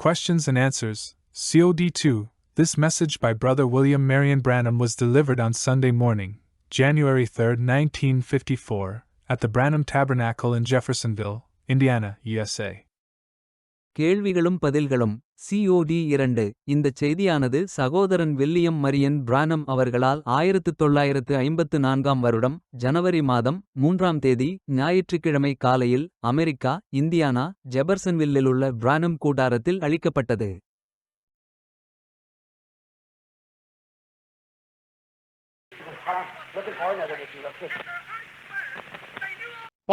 Questions and Answers, COD2. This message by Brother William Marion Branham was delivered on Sunday morning, January 3, 1954, at the Branham Tabernacle in Jeffersonville, Indiana, USA. கேள்விகளும் பதில்களும் COD 2. இந்தச் செய்தியானது சகோதரன் William Marian பிரானம் அவர்களால் 1954 வருடம் ஜனவரி மாதம் 3ஆம் தேதி ஞாயிற்றுக்கிழமை காலையில் அமெரிக்கா, இந்தியானா, ஜெபர்சன்வில்லிலுள்ள பிரானம் கூடாரத்தில் அளிக்கப்பட்டது.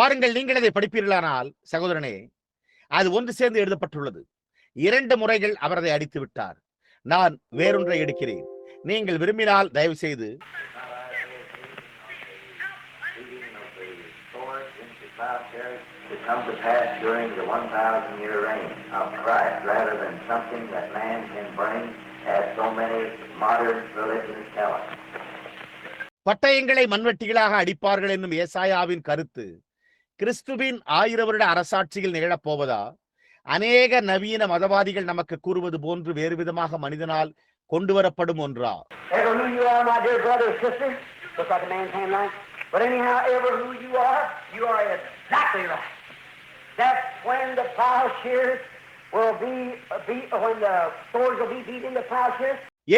பாருங்கள், நீங்கள் அதை படிப்பீர்களானால் சகோதரனே, அது ஒன்று சேர்ந்து எழுதப்பட்டுள்ளது. 2 முறைகள் அவர் அதை அடித்து விட்டார். நான் வேறொன்றை எடுக்கிறேன். நீங்கள் விரும்பினால் தயவு செய்து பட்டயங்களை மண்வெட்டிகளாக அடிப்பார்கள் என்னும் ஏசாயாவின் கருத்து கிறிஸ்துவின் 1000 வருட அரசாட்சியில் நிகழப்போவதா? அநேக நவீன மதவாதிகள் நமக்கு கூறுவது போன்று வேறு விதமாக மனிதனால் கொண்டு வரப்படும் ஒன்றா?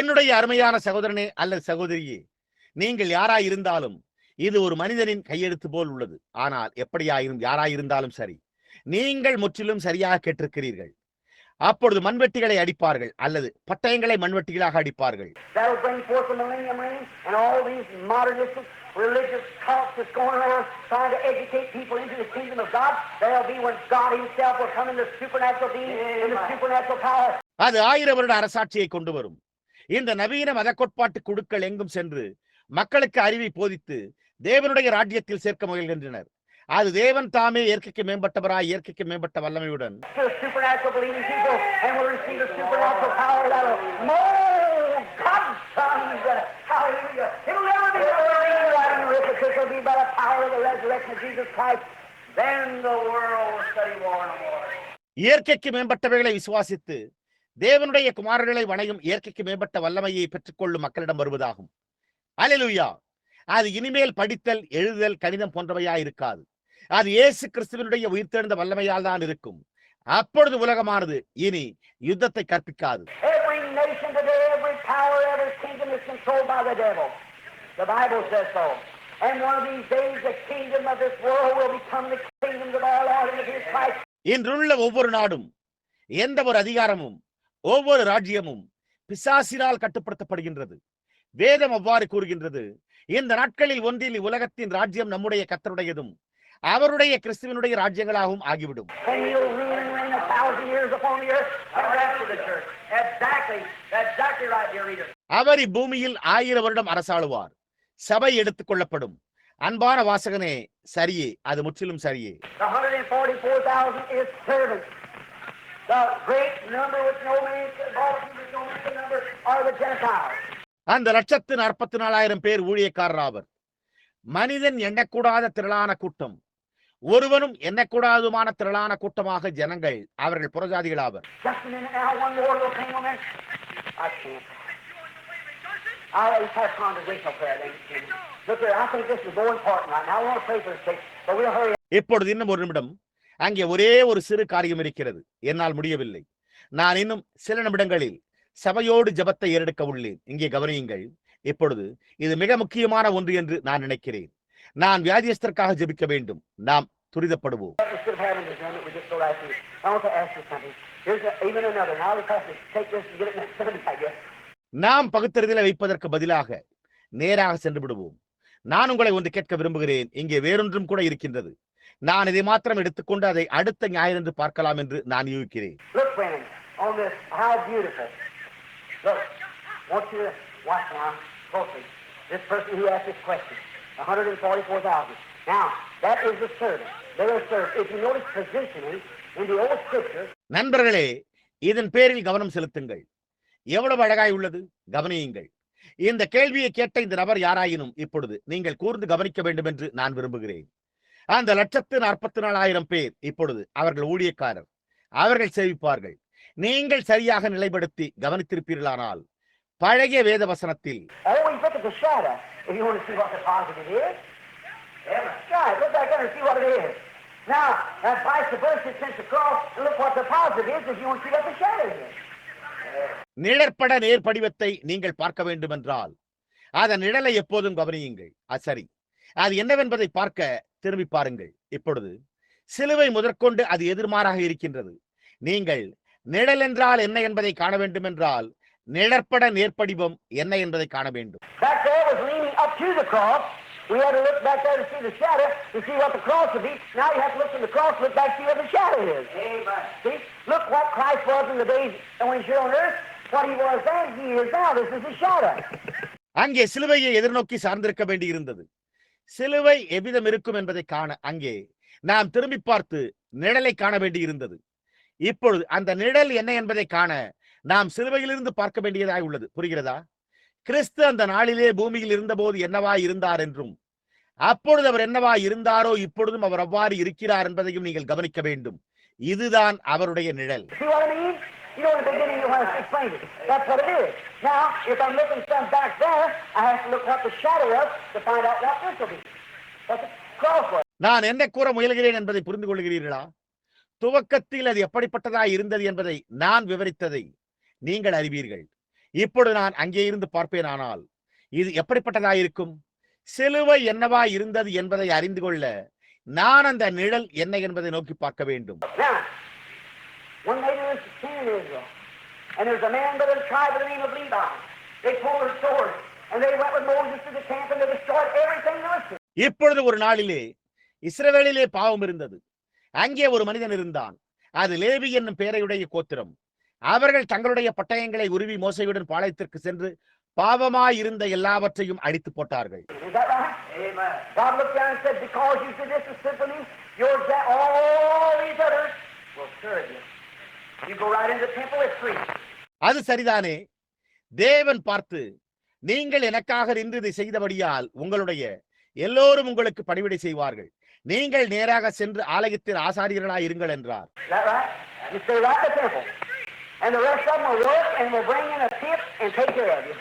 என்னுடைய அருமையான சகோதரனே அல்லது சகோதரியே, நீங்கள் யாராயிருந்தாலும் இது ஒரு மனிதனின் கையெழுத்து போல் உள்ளது. ஆனால் எப்படியாயிரும் யாராயிருந்தாலும் சரி, நீங்கள் முற்றிலும் சரியாக கேட்டிருக்கிறீர்கள். அப்பொழுது மண்வெட்டிகளை அடிப்பார்கள் அல்லது பட்டயங்களை மண்வெட்டிகளாக அடிப்பார்கள். அது 1000 வருட அரசாட்சியை கொண்டு வரும். இந்த நவீன மத கோட்பாட்டு குழுக்கள் எங்கும் சென்று மக்களுக்கு அறிவை போதித்து தேவனுடைய ராஜ்யத்தில் சேர்க்க முயல்கின்றனர். அது தேவன் தாமே இயற்கைக்கு மேம்பட்டவராய் இயற்கைக்கு மேம்பட்ட வல்லமையுடன் இயற்கைக்கு மேம்பட்டவைகளை விசுவாசித்து தேவனுடைய குமாரர்களை வணையும் இயற்கைக்கு மேம்பட்ட வல்லமையை பெற்றுக்கொள்ளும் மக்களிடம் வருவதாகும். அல்லேலூயா! அது இனிமேல் படித்தல், எழுதுதல், கணிதம் போன்றவையா இருக்காது. அது இயேசு கிறிஸ்துவினுடைய உயிர்த்தெழுந்த வல்லமையால் தான் இருக்கும். அப்பொழுது உலகமானது இனி யுத்தத்தை கற்பிக்காது. இன்றுள்ள ஒவ்வொரு நாடும், எந்த ஒரு அதிகாரமும், ஒவ்வொரு ராஜ்யமும் பிசாசினால் கட்டுப்படுத்தப்படுகின்றது. வேதம் அவ்வாறு கூறுகின்றது. இந்த நாட்களில் ஒன்றில் உலகத்தின் ராஜ்யம் நம்முடைய கர்த்தருடையதும் அவருடைய கிறிஸ்துவினுடைய ராஜ்யங்களாகவும் ஆகிவிடும். அவர் இப்பூமியில் 1000 வருடம் அரசாளுவார். சபை எடுத்துக் கொள்ளப்படும். அன்பான வாசகனே, சரியே, அது முற்றிலும் சரியே. அந்த 144,000 பேர் ஊழியக்காரர் ஆவர். மனிதன் எண்ணக்கூடாத திரளான கூட்டம், ஒருவனும் எண்ணக்கூடாதுமான திரளான கூட்டமாக ஜனங்கள், அவர்கள் புறஜாதிகள் ஆவர். இப்பொழுது இன்னும் ஒரு நிமிடம். அங்கே ஒரே ஒரு சிறு காரியம் இருக்கிறது. என்னால் முடியவில்லை. நான் இன்னும் சில நிமிடங்களில் சபையோடு ஜெபத்தை ஏறெடுக்க உள்ளேன். இங்கே கவனியுங்கள். இப்பொழுது இது மிக முக்கியமான ஒன்று என்று நான் நினைக்கிறேன். நான் வியாதியஸ்தருக்காக ஜெபிக்க வேண்டும். நாம் துரிதப்படுவோம். நாம் பகுத்தறிதலை வைப்பதற்கு பதிலாக நேராக சென்று விடுவோம். நான் உங்களை ஒன்று கேட்க விரும்புகிறேன். இங்கே வேறொன்றும் கூட இருக்கின்றது. நான் இதை மாத்திரம் எடுத்துக்கொண்டு அதை அடுத்த ஞாயிறன்று பார்க்கலாம் என்று நான் யூகிக்கிறேன். Look, I want you to watch now closely. This person who asked this question, 144,000. Now, that is the servant. They are served. If you notice positioning in the old scripture. நண்பர்களே, இதன் பேரில் கவனம் செலுத்துங்கள். எவ்வளவு அழகாய் உள்ளது, கவனியுங்கள். இந்த கேள்வியை கேட்ட இந்த நபர் யாராயினும் இப்பொழுது நீங்கள் கூர்ந்து கவனிக்க வேண்டும் என்று நான் விரும்புகிறேன். அந்த 144,000 பேர் இப்பொழுது அவர்கள் ஊழியக்காரர். அவர்கள் சேவிப்பார்கள். நீங்கள் சரியாக நிலைப்படுத்தி கவனித்திருப்பீர்களானால் பழைய வேத வசனத்தில் always look at the shadow if you want to see what the positive is. Right, look back there and see what it is. Now, vice versa, since the cross, look what the positive is if you want to see what the shadow is. நிழற்பட நேர்படிவத்தை நீங்கள் பார்க்க வேண்டும் என்றால் அதன் நிழலை எப்போதும் கவனியுங்கள். சரி, அது என்னவென்பதை பார்க்க திரும்பி பாருங்கள். இப்பொழுது சிலுவை முதற்கொண்டு அது எதிர்மாறாக இருக்கின்றது. நீங்கள் நிழல் என்றால் என்ன என்பதை காண வேண்டும் என்றால் நிழற்பட நேர்படிவம் என்ன என்பதை காண வேண்டும். Back there was leaning up to the cross. We had to look back there to see the shadow, to see what the cross would be. Now you have to look from the cross, look back, see what the shadow is. Amen. See? Look what Christ was in the days when he was here on earth. What he was then, he is now. This is the shadow. அங்கே சிலுவையை எதிர்நோக்கி சார்ந்திருக்க வேண்டியிருந்தது. சிலுவை எவ்விதம் இருக்கும் என்பதை காண அங்கே நாம் திரும்பி பார்த்து நிழலை காண வேண்டியிருந்தது. இப்பொழுது அந்த நிழல் என்ன என்பதை காண நாம் சிலுவையிலிருந்து பார்க்க வேண்டியதாய் உள்ளது. புரிகிறதா? கிறிஸ்து அந்த நாளிலே பூமியில் இருந்தபோது என்னவா இருந்தார் என்றும் அப்பொழுது அவர் என்னவா இருந்தாரோ இப்பொழுதும் அவர் அவ்வாறு இருக்கிறார் என்பதையும் நீங்கள் கவனிக்க வேண்டும். இதுதான் அவருடைய நிழல். You know, in the beginning you want to explain it. That's what it is. Now, if I'm looking some back there, I have to look what the shadow was to find out what this will be. What the cross was. நான் என்ன கூற முயல்கிறேன் என்பதை புரிந்து கொள்கிறீர்களா? துவக்கத்தில் அது எப்படிப்பட்டதாய் இருந்தது என்பதை நான் விவரித்ததை நீங்கள் அறிவீர்கள். இப்பொழுது நான் அங்கே இருந்து பார்ப்பேன். ஆனால் இது எப்படிப்பட்டதாய் இருக்கும்? சிலுவை என்னவா இருந்தது என்பதை அறிந்து கொள்ள நான் அந்த நிழல் என்ன என்பதை நோக்கி பார்க்க வேண்டும். One day there was a sin in Israel, and there was a man by the tribe by the name of Levi. They pulled their swords, and they went with Moses to the camp, and they destroyed everything there was. இப்பொழுது ஒரு நாளிலே இஸ்ரவேலிலே பாவம் இருந்தது. அங்கே ஒரு மனிதன் இருந்தான். அது லேவி என்னும் பெயரையுடைய கோத்திரம். அவர்கள் தங்களுடைய பட்டயங்களை உருவி மோசேயுடன் பாளையத்திற்கு சென்று பாவமாய் இருந்த எல்லாவற்றையும் அடித்து போட்டார்கள். God looked down and said, because you did this to me, yours that all these others will serve you. You go right into the temple, it's free. அது சரிதானே. தேவன் பார்த்து, நீங்கள் எனக்காக நின்று இதை செய்தபடியால் உங்களுடைய எல்லோரும் உங்களுக்கு பணிவிடை செய்வார்கள். நீங்கள் நேராக சென்று ஆலயத்தில் ஆசாரியர்களாய் இருங்கள் என்றார். You stay right in the temple, and the rest of them will work and will bring in a tip and take care of you.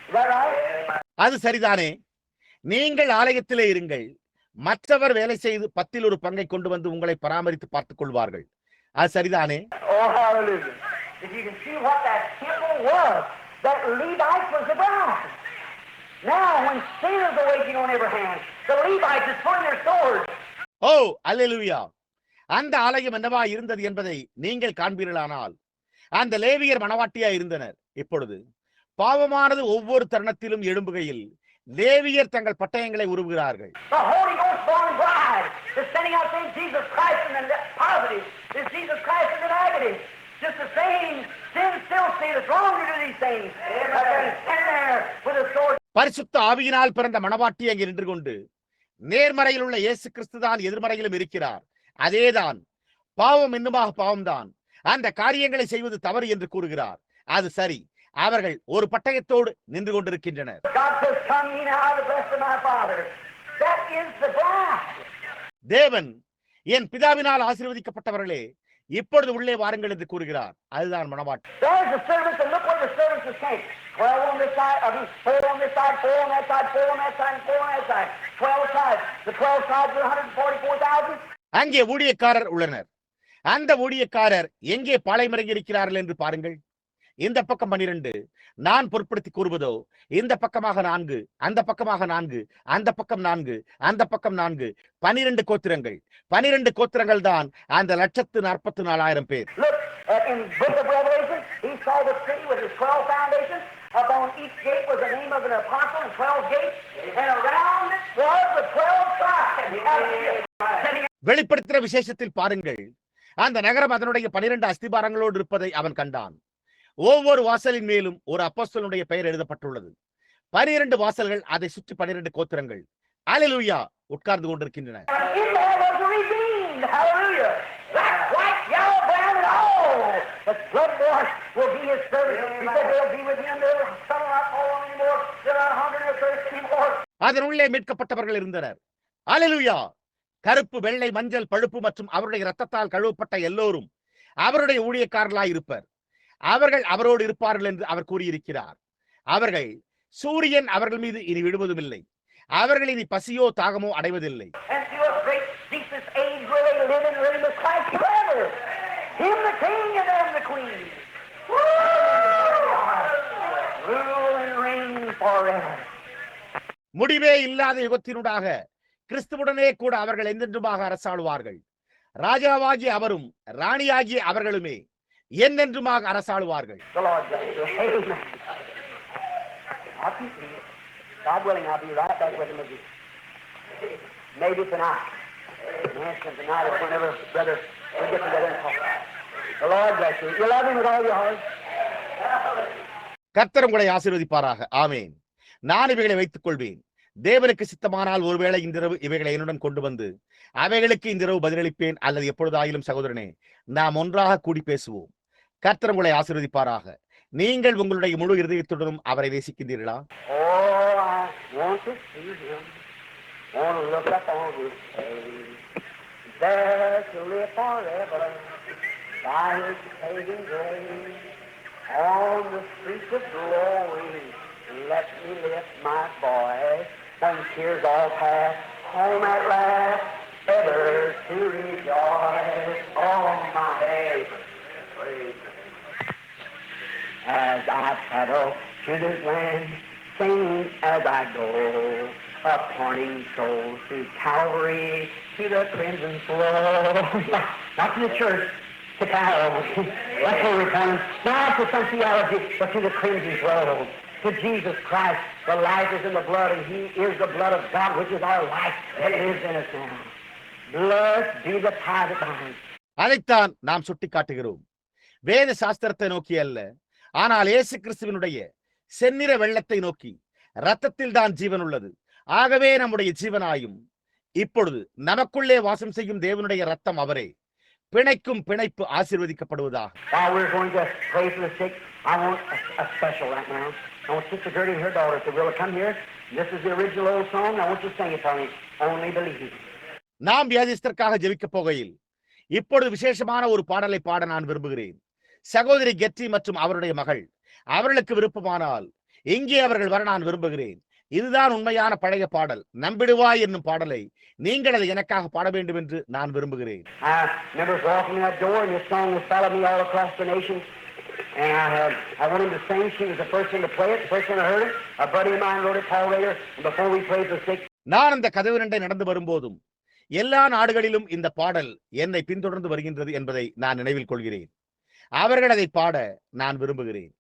Is that right? அது சரிதானே. நீங்கள் ஆலயத்திலே இருங்கள், மற்றவர் வேலை செய்து 10ல் ஒரு பங்கை கொண்டு வந்து உங்களை பராமரித்து பார்த்துக் கொள்வார்கள். அது சரிதானே. Oh, hallelujah. If you can see what that temple was, that Levites was the bride. Now, when sin is awakening on every hand, the Levites is putting their swords. ஓ, அல்லேலூயா. அந்த ஆலயம் என்னவா இருந்தது என்பதை நீங்கள் காண்பீர்களானால் அந்த லேவியர் மணவாட்டியா இருந்தனர். இப்பொழுது பாவமானது ஒவ்வொரு தருணத்திலும் எழும்புகையில் லேவியர் தங்கள் பட்டயங்களை உருவுகிறார்கள். The Holy Ghost born bride is sending out saying Jesus Christ in the positive. Is Jesus Christ in the negative? Just the same sin still stays stronger to these things. Amen. Stand there with a sword. பரிசுத்த ஆவியினால் பிறந்த மணவாட்டி அங்கே நின்று கொண்டு நேர்மறையில் உள்ள இயேசு கிறிஸ்து தான் எதிர்மறையிலும் இருக்கிறார். அதேதான், பாவம் இன்னுமாக பாவம்தான், அந்த காரியங்களை செய்வது தவறு என்று கூறுகிறார். அது சரி, அவர்கள் ஒரு பட்டயத்தோடு நின்று கொண்டிருக்கின்றனர். தேவன், என் பிதாவினால் ஆசீர்வதிக்கப்பட்டவர்களே, இப்பொழுது உள்ளே வாருங்கள் என்று கூறுகிறார். அதுதான் மணவாட்டி. அங்கே ஊழியக்காரர் உள்ளனர். அந்த ஊழியக்காரர் எங்கே பாளையமிறங்கி இருக்கிறார்கள் என்று பாருங்கள். இந்த பக்கம் 12, நான் பொருட்படுத்தி கூறுவதோ இந்த பக்கமாக 4, அந்த பக்கமாக 4, அந்த பக்கம் 4, அந்த பக்கம் 4, 12 கோத்திரங்கள். 12 கோத்திரங்கள் தான் அந்த 144,000 பேர். வெளிப்படுத்தின விசேஷத்தில் பாருங்கள், அந்த நகரம் அதனுடைய 12 அஸ்திபாரங்களோடு இருப்பதை அவன் கண்டான். ஒவ்வொரு வாசலின் மேலும் ஒரு அப்போஸ்தலனுடைய பெயர் எழுதப்பட்டுள்ளது. 12 வாசல்கள், அதை சுற்றி 12 கோத்திரங்கள் அல்லேலூயா உட்கார்ந்து கொண்டிருக்கின்றன. அதனுள்ளே மீட்கப்பட்டவர்கள் இருந்தனர். அல்லேலூயா. கருப்பு, வெள்ளை, மஞ்சள், பழுப்பு மற்றும் அவருடைய இரத்தத்தால் கழுவப்பட்ட எல்லோரும் அவருடைய ஊழியக்காரர்களாய் இருப்பர். அவர்கள் அவரோடு இருப்பார்கள் என்று அவர் கூறியிருக்கிறார். அவர்கள் சூரியன் அவர்கள் மீது இனி விடுவதும் இல்லை. அவர்கள் இனி பசியோ தாகமோ அடைவதில்லை. முடிவே இல்லாத யுகத்தினூடாக கிறிஸ்துவுடனே கூட அவர்கள் என்றென்றுமாக அரசாளுவார்கள். ராஜாவாகிய அவரும் ராணியாகிய அவர்களுமே என்றென்றுமாக அரசாளுவார்கள். God willing, I'll be right back with him again. Maybe tonight. Yes, tonight or whenever, brother, we get together and talk. The Lord bless you. You love him with all your heart. கர்த்தர் உங்களை ஆசீர்வதிப்பாராக. ஆமென். நான் இவைகளை வைத்துக் கொள்வேன். தேவனுக்கு சித்தமானால் ஒருவேளை இன்றிரவு இவைகளை என்னுடன் கொண்டு வந்து அவைகளுக்கு இன்றிரவு பதிலளிப்பேன். அல்லது எப்பொழுதாயிலும் சகோதரனே, நாம் ஒன்றாக கூடி பேசுவோம். கர்த்தர் உங்களை ஆசீர்வதிப்பாராக. நீங்கள் உங்களுடைய முழு இருதயத்துடனும் அவரை நேசிக்கின்றீர்களா? Want to see him, want to look up on his face, there to live forever by his saving grace. On the streets of glory, let me lift my voice, when tears all pass, home at last, ever to rejoice. All my days, praise him. As I paddle to this land, sing as I go, appointing souls to Calvary, to the crimson flow. Not to the church, to Calvary. That's what we're coming. Not to some theology, but to the crimson flow. To Jesus Christ. The life is in the blood, and He is the blood of God, which is our life that lives in us now. Blessed be the tie that binds. அதைத்தான் நாம் சுட்டி காட்டுகிறோம். வேத சாஸ்திரத்தை நோக்கி அல்ல, ஆனால் இயேசு கிறிஸ்துவினுடைய செந்நிற வெள்ளத்தை நோக்கி. இரத்தத்தில் தான் ஜீவன் உள்ளது. ஆகவே நம்முடைய ஜீவனாயும் இப்பொழுது நமக்குள்ளே வாசம் செய்யும் தேவனுடைய இரத்தம் அவரே. பிணைக்கும் பிணைப்பு ஆசீர்வதிக்கப்படுவதாக. While we're going to pray for the sick, I want a special right now. I want Sister Gertie and her daughter to really come here. This is the original old song. I want you to sing it for me. Only believe. நாம் வியாதிஸ்தருக்காக ஜெபிக்க போகையில் இப்பொழுது விசேஷமான ஒரு பாடலை பாட நான் விரும்புகிறேன். சகோதரி கெட்டி மற்றும் அவருடைய மகள், அவர்களுக்கு விருப்பமானால் இங்கே அவர்கள் வர நான் விரும்புகிறேன். இதுதான் உண்மையான பழைய பாடல். நம்பிடுவாய் என்னும் பாடலை நீங்கள் அதை எனக்காக பாட வேண்டும் என்று நான் விரும்புகிறேன். நான் அந்த கதவிரண்டை நடந்து வரும்போதும் எல்லா நாடுகளிலும் இந்த பாடல் என்னை பின்தொடர்ந்து வருகின்றது என்பதை நான் நினைவில் கொள்கிறேன். அவர்கள் அதை பாட நான் விரும்புகிறேன்.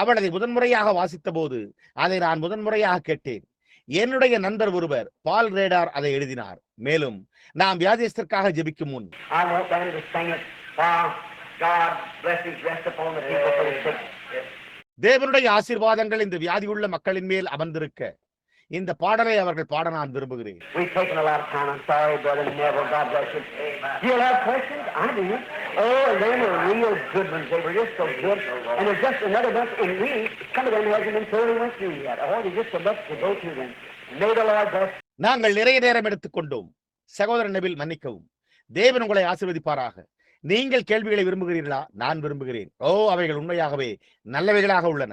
அவள் அதை முதன்முறையாக வாசித்த போது அதை நான் முதன்முறையாக கேட்டேன். என்னுடைய நண்பர் ஒருவர் பால் ரேடார் அதை எழுதினார். மேலும் நாம் வியாதியஸ்தருக்காக ஜெபிக்கும் முன் தேவனுடைய ஆசீர்வாதங்கள் இந்த வியாதியுள்ள மக்களின் மேல் அமர்ந்திருக்க இந்த பாடலை அவர்கள் பாட நான் விரும்புகிறேன். நாங்கள் நிறைய நேரம் எடுத்துக்கொண்டோம். சகோதரன் நெபில், மன்னிக்கவும். தேவன் உங்களை ஆசீர்வதிப்பாராக. நீங்கள் கேள்விகளை விரும்புகிறீர்களா? நான் விரும்புகிறேன். அவைகள் உண்மையாகவே நல்லவைகளாக உள்ளன.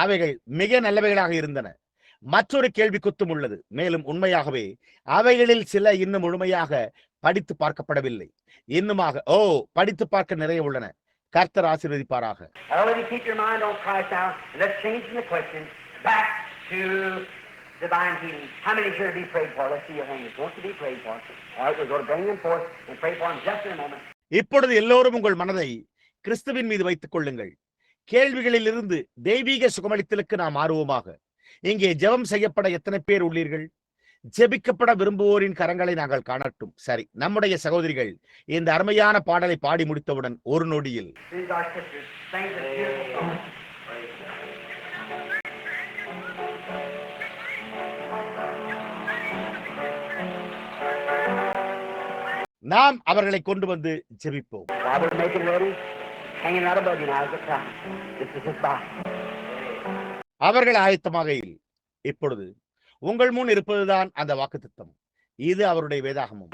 அவைகள் மிக நல்லவைகளாக இருந்தன. மற்றொரு கேள்வி குத்தும் உள்ளது. மேலும் உண்மையாகவே அவைகளில் சில இன்னும் முழுமையாக படித்து பார்க்கப்படவில்லை. இன்னுமாக படித்து பார்க்க நிறைய உள்ளன. கர்த்தர் ஆசீர்வதிப்பாராக. இப்பொழுது எல்லோரும் உங்கள் மனதை கிறிஸ்துவின் மீது வைத்துக் கொள்ளுங்கள். கேள்விகளில் இருந்து தெய்வீக சுகமளித்தலுக்கு நாம் ஆர்வமாக. இங்கே ஜெபம் செய்யப்பட எத்தனை பேர் உள்ளீர்கள்? ஜெபிக்கப்பட விரும்புவோரின் கரங்களை நாங்கள் காணட்டும். சரி, நம்முடைய சகோதரிகள் இந்த அருமையான பாடலை பாடி முடித்தவுடன் ஒரு நொடியில் நாம் அவர்களை கொண்டு வந்து ஜெபிப்போம். அவர்கள் ஆயத்தமாகையில் இப்பொழுது உங்கள் முன் இருப்பதுதான் அந்த வாக்குத்தத்தம். இது அவருடைய வேதாகமம்.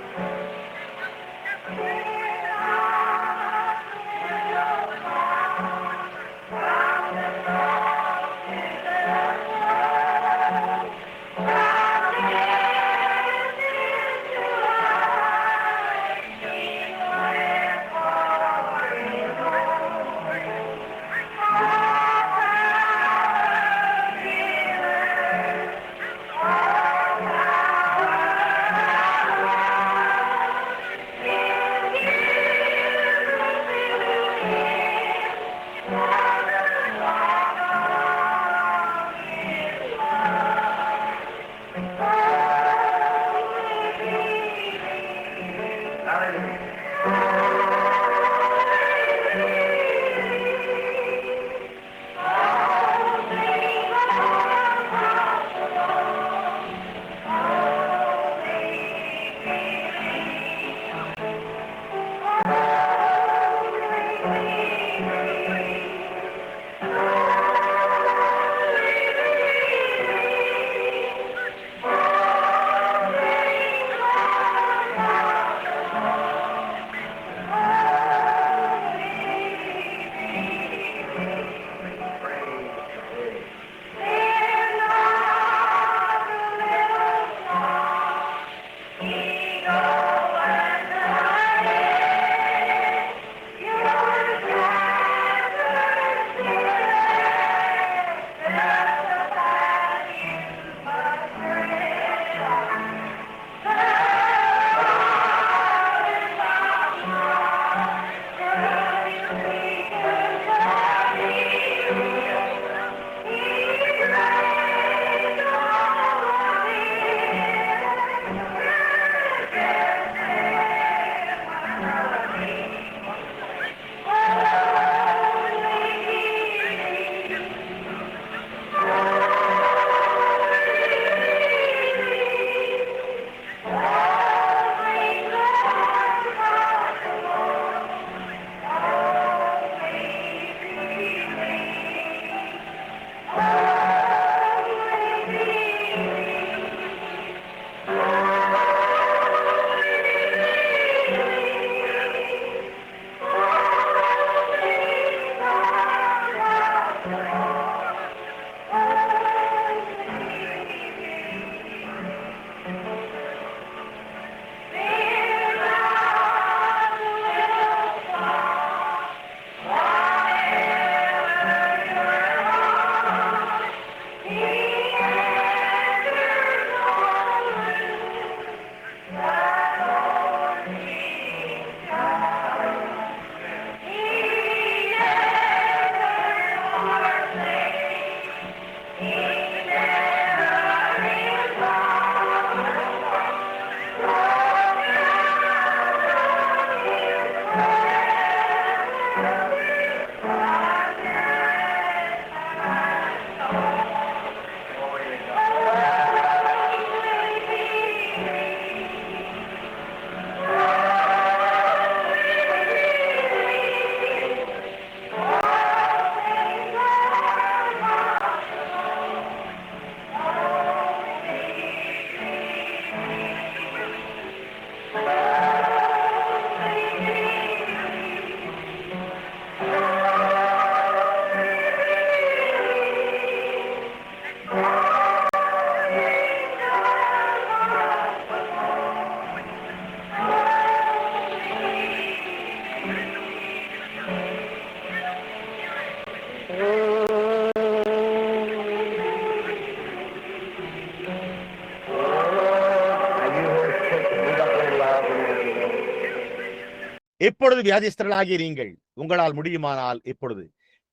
இப்பொழுது வியாதிஸ்தர்களாகிய நீங்கள் உங்களால் முடியுமானால் இப்பொழுது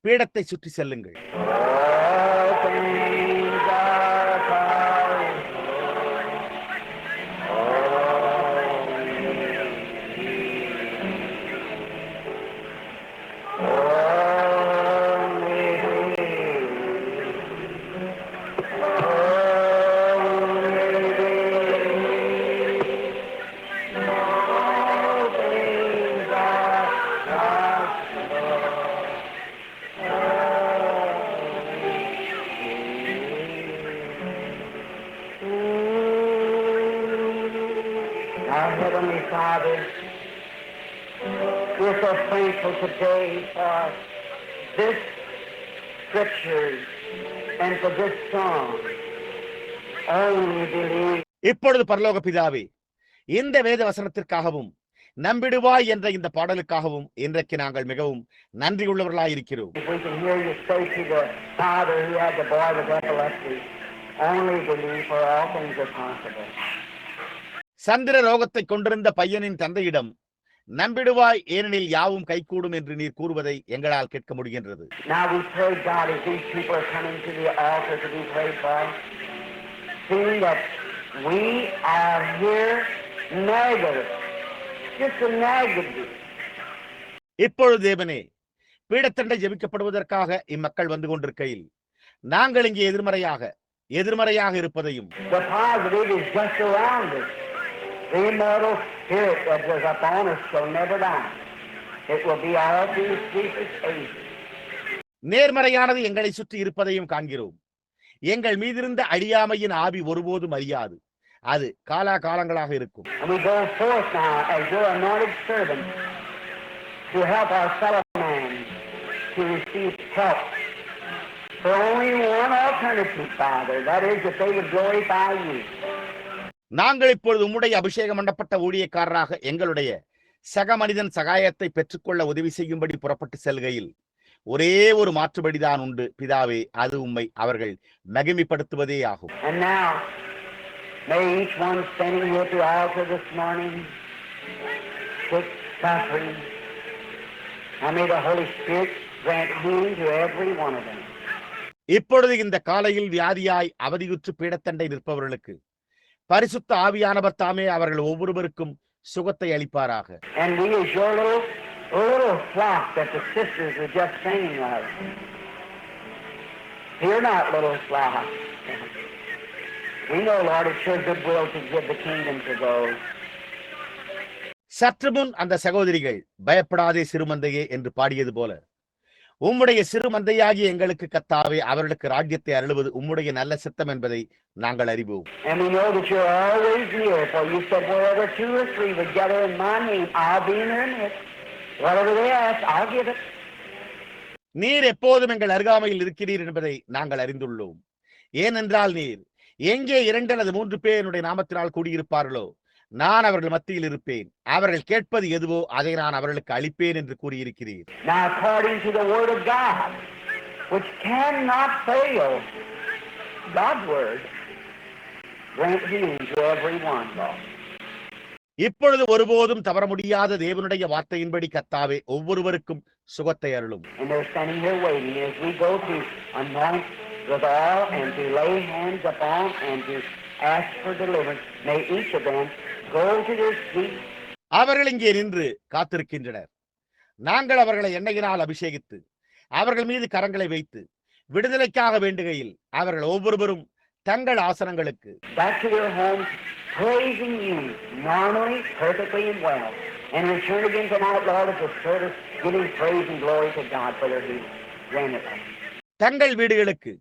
பீடத்தை சுற்றி செல்லுங்கள். Our Heavenly Father, we're so thankful today for this scripture and for this song. Only believe. இப்பொழுது பரலோக பிதாவே, இந்த வேத வசனத்திற்காகவும் நம்பிடுவாய் என்ற இந்த பாடலுக்காகவும் இன்றைக்கு நாங்கள் மிகவும் நன்றியுள்ளவர்களாயிருக்கிறோம். If we can hear you say to the father who had the boy with epilepsy, only believe, for all things are possible. சந்திர ரோகத்தை கொண்டிருந்த பையனின் தந்தையிடம் நம்பிடுவாய், ஏனெனில் யாவும் கைகூடும் என்று நீர் கூறுவதை எங்களால் கேட்க முடிகின்றது. Now we pray, God, as these people are coming to the altar to be prayed for, seeing that we are here negative, just a negative. இப்பொழுது தேவனே, பீடத்தண்டை ஜெபிக்கப்படுவதற்காக இம்மக்கள் வந்து கொண்டிருக்கையில் நாங்கள் இங்கே எதிர்மறையாக இருப்பதையும், the positive is just around us. The immortal spirit that was upon us shall never die. It will be all through Jesus' faith. நேர்மறையானது எங்களை சுற்றி இருப்பதையும் காண்கிறோம். எங்கள் மீதிருந்த அழியாமையின் ஆவி ஒருபோதும் அறியாது. அது காலாகாலங்களாக இருக்கும். And we go forth now as your anointed servants to help our fellow man to receive help. For only one alternative, Father, that is that they would glorify you. நாங்கள் இப்பொழுது உம்முடைய அபிஷேகம் பண்ணப்பட்ட ஊழியக்காரராக எங்களுடைய சக மனிதன் சகாயத்தை பெற்றுக்கொள்ள உதவி செய்யும்படி புறப்பட்டு செல்கையில் ஒரே ஒரு மாற்றுபடிதான் உண்டு பிதாவே, அது உம்மை அவர்கள் மகிமைப்படுத்துவதே ஆகும். And now, may each one standing here at the altar this morning, sick, suffering, and may the Holy Spirit grant healing to every one of them. இப்பொழுது இந்த காலையில் வியாதியாய் அவதியுற்று பீடத்தண்டை நிற்பவர்களுக்கு பரிசுத்த ஆவியானவர் தாமே அவர்கள் ஒவ்வொருவருக்கும் சுகத்தை அளிப்பாராக. And we as your little flock that the sisters were just singing of. Fear not, little flock. We know, Lord, it's your good will to give the kingdom to those. சற்று முன் அந்த சகோதரிகள் பயப்படாதே சிறுமந்தையே என்று பாடியது போல உம்முடைய சிறுமந்தையாகிய எங்களுக்கு கர்த்தாவே அவர்களுக்கு ராஜ்யத்தை அருளுவது உம்முடைய நல்ல சித்தம் என்பதை நாங்கள் அறிவோம். And we know that you're always near, for you said wherever two or three would gather in my name, I'll be in their midst. Whatever they ask, I'll give it. நீர் எப்போதும் எங்கள் அருகாமையில் இருக்கிறீர் என்பதை நாங்கள் அறிந்துள்ளோம். ஏனென்றால் நீர் எங்கே 2 அல்லது 3 பேர் என்னுடைய நாமத்தினால் கூடியிருப்பார்களோ நான் அவர்கள் மத்தியில் இருப்பேன், அவர்கள் கேட்பது எதுவோ அதை நான் அவர்களுக்கு அளிப்பேன் என்று கூறியிருக்கிறீர். Now according to the word of God, which cannot fail, God's word, grant healing to every one, Lord. இப்பொழுது ஒருபோதும் தவற முடியாத தேவனுடைய வார்த்தையின்படி கர்த்தாவே ஒவ்வொருவருக்கும் சுகத்தை அருளும். And they're standing here waiting as we go to anoint with all and to lay hands upon and to ask for deliverance. May each of them go to their seat. அவர்கள் இங்கே நின்று காத்திருக்கின்றனர். நாங்கள் அவர்களை எண்ணெயினால் அபிஷேகித்து அவர்கள் மீது கரங்களை வைத்து விடுதலைக்காக வேண்டுகையில் அவர்கள் ஒவ்வொருவரும் தங்கள் ஆசனங்களுக்கு back to their homes, praising you normally, perfectly and well, and return again tonight, Lord, at the service, giving praise and glory to God for their healing. Grant it. தங்கள் வீடுகளுக்கு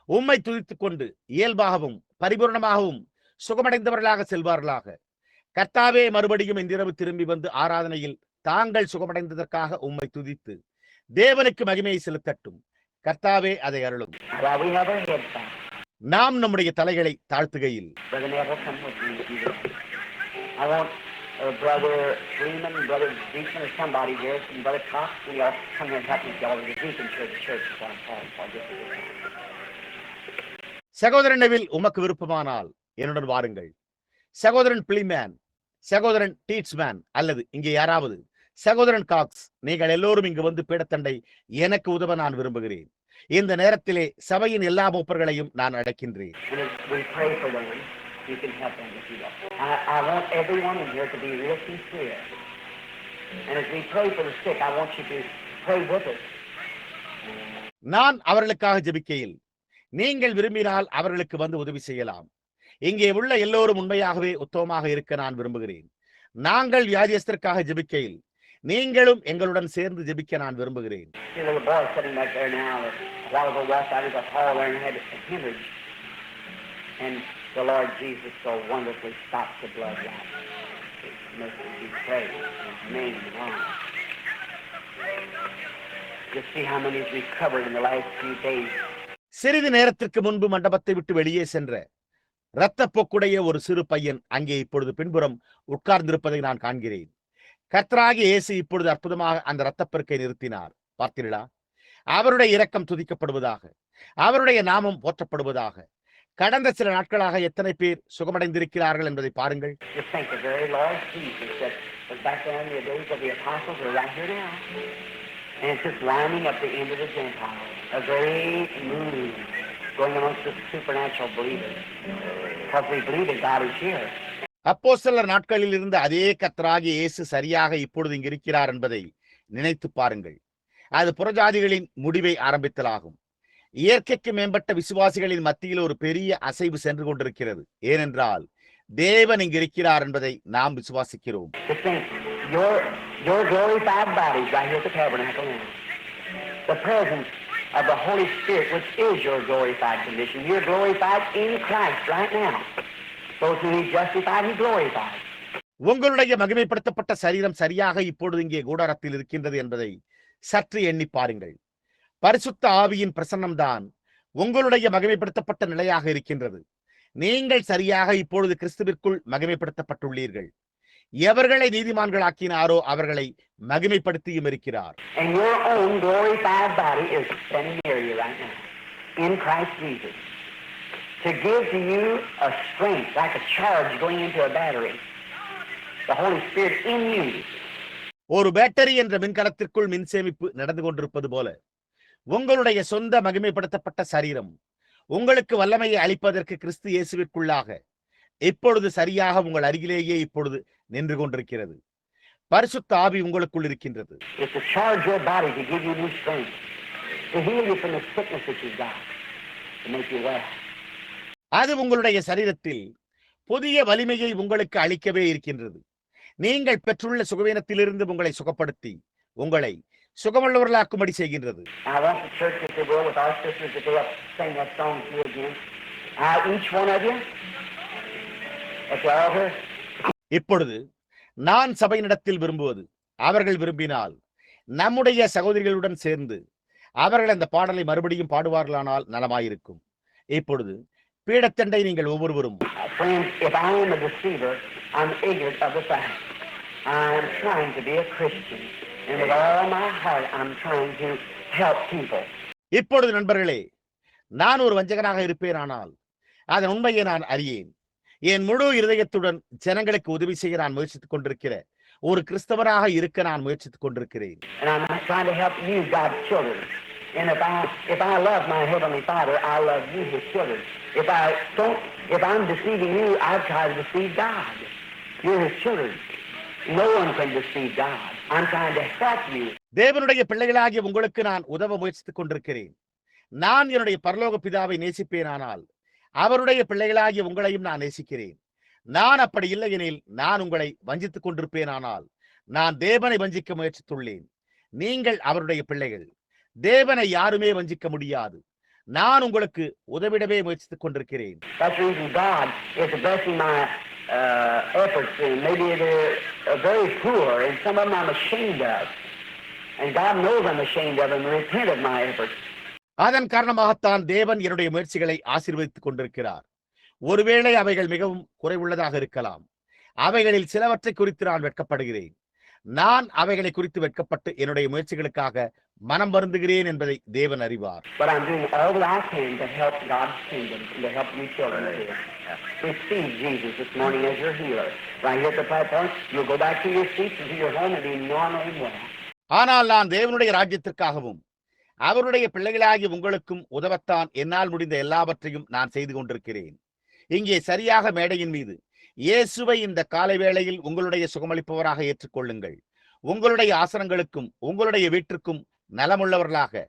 உம்மை துதித்துக் கொண்டு இயல்பாகவும் பரிபூர்ணமாகவும் சுகமடைந்தவர்களாக செல்வார்களாக. கர்த்தாவே, மறுபடியும் இன்றிரவு திரும்பி வந்து ஆராதனையில் தாங்கள் சுகமடைந்ததற்காக உம்மை துதித்து தேவனுக்கு மகிமையை செலுத்தட்டும். கர்த்தாவே, அதை அருளும். While we have our heads bowed, நாம் நம்முடைய தலைகளை தாழ்த்துகையில் Brother Neville, come with me if you will. I want Brother Freeman, Brother Deacon, or somebody here, and Brother Cox, we all come here and help me get over the Deacon Church, is what I'm calling for. Just a minute. சகோதரன் Neville, உமக்கு விருப்பமானால் என்னுடன் வாருங்கள். சகோதரன் பிளிமேன், சகோதரன் டீட்ஸ்மேன், அல்லது இங்கே யாராவது சகோதரன் காக்ஸ், நீங்கள் எல்லோரும் இங்கு வந்து பீடத்தண்டை எனக்கு உதவ நான் விரும்புகிறேன். இந்த நேரத்திலே சபையின் எல்லா மூப்பர்களையும் நான் அழைக்கின்றேன். And as we pray for them, you can help them if you will. I want everyone in here to be real sincere. And as we pray for the sick, I want you to pray with us. நான் அவர்களுக்காக ஜெபிக்கையில் நீங்கள் விரும்பினால் அவர்களுக்கு வந்து உதவி செய்யலாம். இங்கே உள்ள எல்லோரும் உண்மையாகவே உத்தமமாக இருக்க நான் விரும்புகிறேன். நாங்கள் வியாதியஸ்தருக்காக ஜெபிக்கையில் நீங்களும் எங்களுடன் சேர்ந்து ஜெபிக்க நான் விரும்புகிறேன். See a little boy sitting back there now that a while ago walked out of the hall there and had a hemorrhage. And the Lord Jesus so wonderfully stopped the blood right. Mercy be praised. His name is on. Just see how many has recovered in the last few days. சிறிது நேரத்திற்கு முன்பு மண்டபத்தை விட்டு வெளியே சென்ற இரத்தப்போக்குடைய ஒரு சிறு பையன் அங்கே இப்பொழுது பின்புறம் உட்கார்ந்திருப்பதை நான் காண்கிறேன். கர்த்தராகிய இயேசு இப்பொழுது அற்புதமாக அந்த இரத்தப்பெருக்கை நிறுத்தினார். பார்த்தீர்களா? அவருடைய இரக்கம் துதிக்கப்படுவதாக, அவருடைய நாமம் போற்றப்படுவதாக. கடந்த சில நாட்களாக எத்தனை பேர் சுகமடைந்திருக்கிறார்கள் என்பதை பாருங்கள். Just think the very Lord Jesus that was back there in the days of the apostles are right here now. And it's just winding up the end of the Gentiles. A great move going amongst the supernatural believers. Because we believe that God is here. அப்போஸ்தலர் நாட்களில் இருந்த அதே கர்த்தராகிய இயேசு சரியாக இப்பொழுது இங்கு இருக்கிறார் என்பதை நினைத்து பாருங்கள். அது புறஜாதிகளின் முடிவை ஆரம்பித்தலாகும். இயற்கைக்கு மேம்பட்ட விசுவாசிகளின் மத்தியில் ஒரு பெரிய அசைவு சென்று கொண்டிருக்கிறது. ஏனென்றால் தேவன் இங்கு இருக்கிறார் என்பதை நாம் விசுவாசிக்கிறோம். Your glorified bodies right here at the tabernacle now. The presence of the Holy Spirit, which is your glorified condition. You're glorified in Christ right now. Those who He justified, He glorified. உங்களுடைய மகிமைப்படுத்தப்பட்ட சரீரம் சரியாக இப்பொழுது இங்கே கூடாரத்தில் இருக்கின்றது என்பதை சற்று எண்ணி பாருங்கள். பரிசுத்த ஆவியின் பிரசன்னம்தான் உங்களுடைய மகிமைப்படுத்தப்பட்ட நிலையாக இருக்கின்றது. நீங்கள் சரியாக இப்பொழுது கிறிஸ்துவிற்குள் மகிமைப்படுத்தப்பட்டுள்ளீர்கள். எவர்களை நீதிமான்களாக்கினாரோ அவர்களை மகிமைப்படுத்தியும் இருக்கிறார். And your own glorified body is standing near you right now in Christ Jesus to give to you a strength like a charge going into a battery. The Holy Spirit in you. ஒரு battery என்ற மின்கலத்திற்குள் மின் சேமிப்பு நடந்து கொண்டிருப்பது போல உங்களுடைய சொந்த மகிமைப்படுத்தப்பட்ட சரீரம் உங்களுக்கு வல்லமையை அளிப்பதற்கு கிறிஸ்து இயேசுவிற்குள்ளாக இப்பொழுது சரியாக உங்கள் அருகிலேயே இப்பொழுது நின்று கொண்டிருக்கிறது. பரிசுத்த ஆவி உங்களுக்குள் இருக்கின்றது. அது உங்களுடைய சரீரத்தில் புதிய வலிமையை உங்களுக்கு அளிக்கவே இருக்கின்றது. நீங்கள் பெற்றுள்ள சுகவீனத்திலிருந்து உங்களை சுகப்படுத்தி உங்களை சுகமுள்ளவர்களாக்கும்படி செய்கின்றது. இப்பொழுது நான் சபையினிடத்தில் விரும்புவது, அவர்கள் விரும்பினால் நம்முடைய சகோதரிகளுடன் சேர்ந்து அவர்கள் அந்த பாடலை மறுபடியும் பாடுவார்களானால் நலமாயிருக்கும். இப்பொழுது பீடத்தண்டை நீங்கள் ஒவ்வொருவரும் இப்பொழுது நண்பர்களே, நான் ஒரு வஞ்சகனாக இருப்பேனானால் அதன் உண்மையை நான் அறியேன். என் முழு இருதயத்துடன் ஜனங்களுக்கு உதவி செய்ய நான் முயற்சித்துக் கொண்டிருக்கிற ஒரு கிறிஸ்தவராக இருக்க நான் முயற்சித்துக் கொண்டிருக்கிறேன். And if I love my Heavenly Father, I love you, His children. If I don't, if I'm deceiving you, I try to deceive God. You're His children. No one can deceive God. I'm trying to help you. தேவனுடைய பிள்ளைகளாகிய உங்களுக்கு நான் உதவ முயற்சித்துக் கொண்டிருக்கிறேன். நான் என்னுடைய பரலோக பிதாவை நேசிப்பேனானால் அவருடைய பிள்ளைகளாகிய உங்களையும் நான் நேசிக்கிறேன். நான் அப்படி இல்லை எனில் நான் உங்களை வஞ்சித்துக் கொண்டிருப்பேனானால் நான் தேவனை வஞ்சிக்க முயற்சித்துள்ளேன். நீங்கள் அவருடைய பிள்ளைகள். தேவனை யாருமே வஞ்சிக்க முடியாது. நான் உங்களுக்கு உதவிடவே முயற்சித்துக் கொண்டிருக்கிறேன். That's the reason God is blessing my efforts. Maybe they're very poor, and some of them I'm ashamed of. And God knows I'm ashamed of them and repent of my efforts. அதன் காரணமாகத்தான் தேவன் என்னுடைய முயற்சிகளை ஆசீர்வதித்துக் கொண்டிருக்கிறார். ஒருவேளை அவைகள் மிகவும் குறைவுள்ளதாக இருக்கலாம். அவைகளில் சிலவற்றை குறித்து நான் வெட்கப்படுகிறேன். நான் அவைகளை குறித்து வெட்கப்பட்டு என்னுடைய முயற்சிகளுக்காக மனம் வருந்துகிறேன் என்பதை தேவன் அறிவார். But I'm doing all that I can to help God's kingdom and to help you children here. Receive Jesus this morning as your healer. Right here at the platform, you'll go back to your seats and to your home and be normally well. ஆனால் நான் தேவனுடைய ராஜ்யத்திற்காகவும் அவருடைய பிள்ளைகளாகி உங்களுக்கும் உதவத்தான் என்னால் முடிந்த எல்லாவற்றையும் நான் செய்து கொண்டிருக்கிறேன். இங்கே சரியாக மேடையின் மீது இயேசுவை இந்த காலை வேளையில் உங்களுடைய சுகமளிப்பவராக ஏற்றுக்கொள்ளுங்கள். உங்களுடைய ஆசனங்களுக்கும் உங்களுடைய வீட்டிற்கும் நலமுள்ளவர்களாக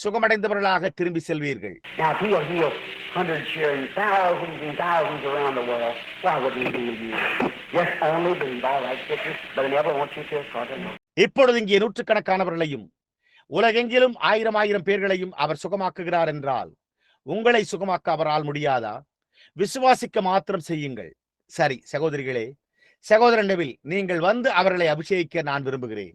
சுகமடைந்தவர்களாக திரும்பி செல்வீர்கள். Now, if He'll heal hundreds here and thousands around the world, why wouldn't He heal you? Yes, only believe. All right, sisters, but I never want you to cause it. இப்பொழுது இங்கே நூற்றுக்கணக்கானவர்களையும் உலகெங்கிலும் ஆயிரம் பேர்களையும் அவர் சுகமாக்குகிறார் என்றால் உங்களை சுகமாக்க அவரால் முடியாதா? விசுவாசிக்க மாத்திரம் செய்யுங்கள். சரி சகோதரிகளே, சகோதரன் நெவில், நீங்கள் வந்து அவர்களை அபிஷேகிக்க நான் விரும்புகிறேன்.